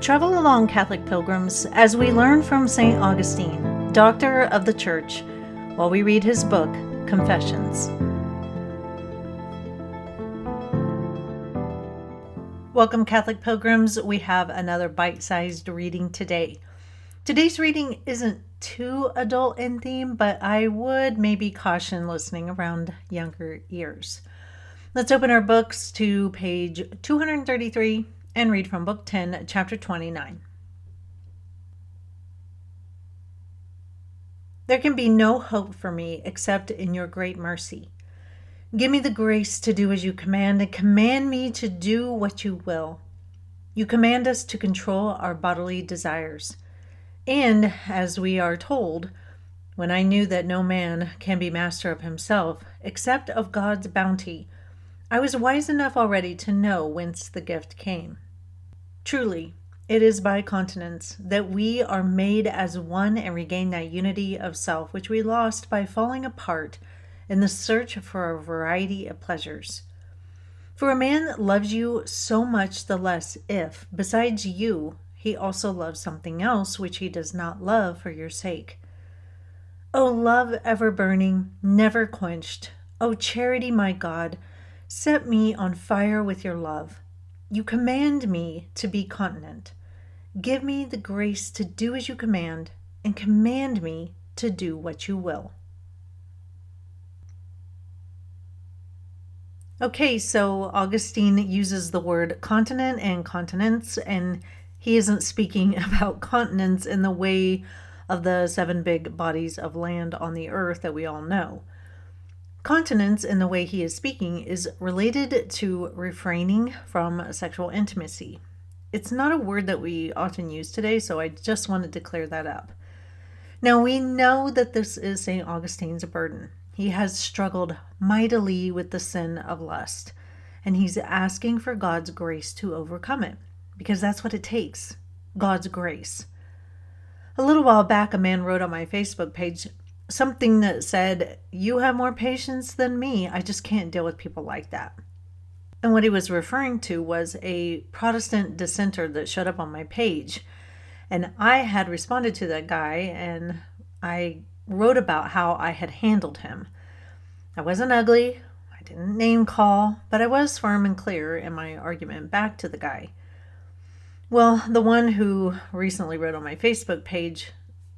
Travel along, Catholic pilgrims, as we learn from St. Augustine, Doctor of the Church, while we read his book, Confessions. Welcome, Catholic pilgrims. We have another bite-sized reading today. Today's reading isn't too adult in theme, but I would maybe caution listening around younger ears. Let's open our books to page 233 and read from Book 10, Chapter 29. There can be no hope for me except in your great mercy. Give me the grace to do as you command, and command me to do what you will. You command us to control our bodily desires. And, as we are told, when I knew that no man can be master of himself, except of God's bounty, I was wise enough already to know whence the gift came. Truly, it is by continence that we are made as one and regain that unity of self which we lost by falling apart in the search for a variety of pleasures. For a man loves you so much the less if, besides you, he also loves something else which he does not love for your sake. O love ever burning, never quenched, O charity, my God, set me on fire with your love. You command me to be continent. Give me the grace to do as you command, and command me to do what you will. Okay, so Augustine uses the word continent and continents, and he isn't speaking about continents in the way of the 7 big bodies of land on the earth that we all know. Continence, in the way he is speaking, is related to refraining from sexual intimacy. It's not a word that we often use today, so I just wanted to clear that up. Now, we know that this is St. Augustine's burden. He has struggled mightily with the sin of lust, and he's asking for God's grace to overcome it, because that's what it takes, God's grace. A little while back, a man wrote on my Facebook page something that said, "You have more patience than me. I just can't deal with people like that." And what he was referring to was a Protestant dissenter that showed up on my page. And I had responded to that guy, and I wrote about how I had handled him. I wasn't ugly, I didn't name call, but I was firm and clear in my argument back to the guy. Well, the one who recently wrote on my Facebook page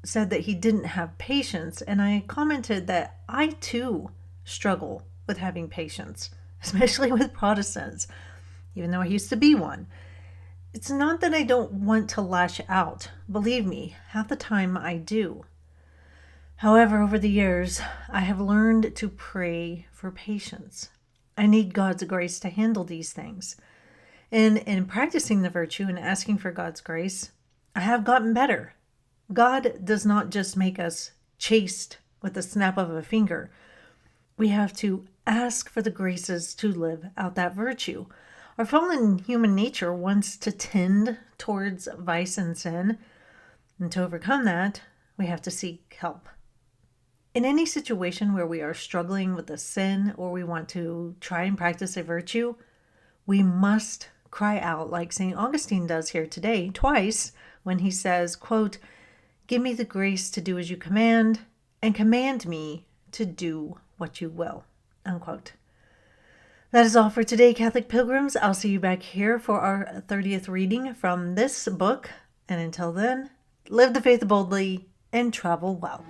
said that he didn't have patience, and I commented that I too struggle with having patience, especially with Protestants, even though I used to be one. It's not that I don't want to lash out. Believe me, half the time I do. However, over the years, I have learned to pray for patience. I need God's grace to handle these things. And in practicing the virtue and asking for God's grace, I have gotten better. God does not just make us chaste with the snap of a finger. We have to ask for the graces to live out that virtue. Our fallen human nature wants to tend towards vice and sin, and to overcome that, we have to seek help. In any situation where we are struggling with a sin or we want to try and practice a virtue, we must cry out like St. Augustine does here today, twice, when he says, quote, "Give me the grace to do as you command, and command me to do what you will," unquote. That is all for today, Catholic pilgrims. I'll see you back here for our 30th reading from this book. And until then, live the faith boldly and travel well.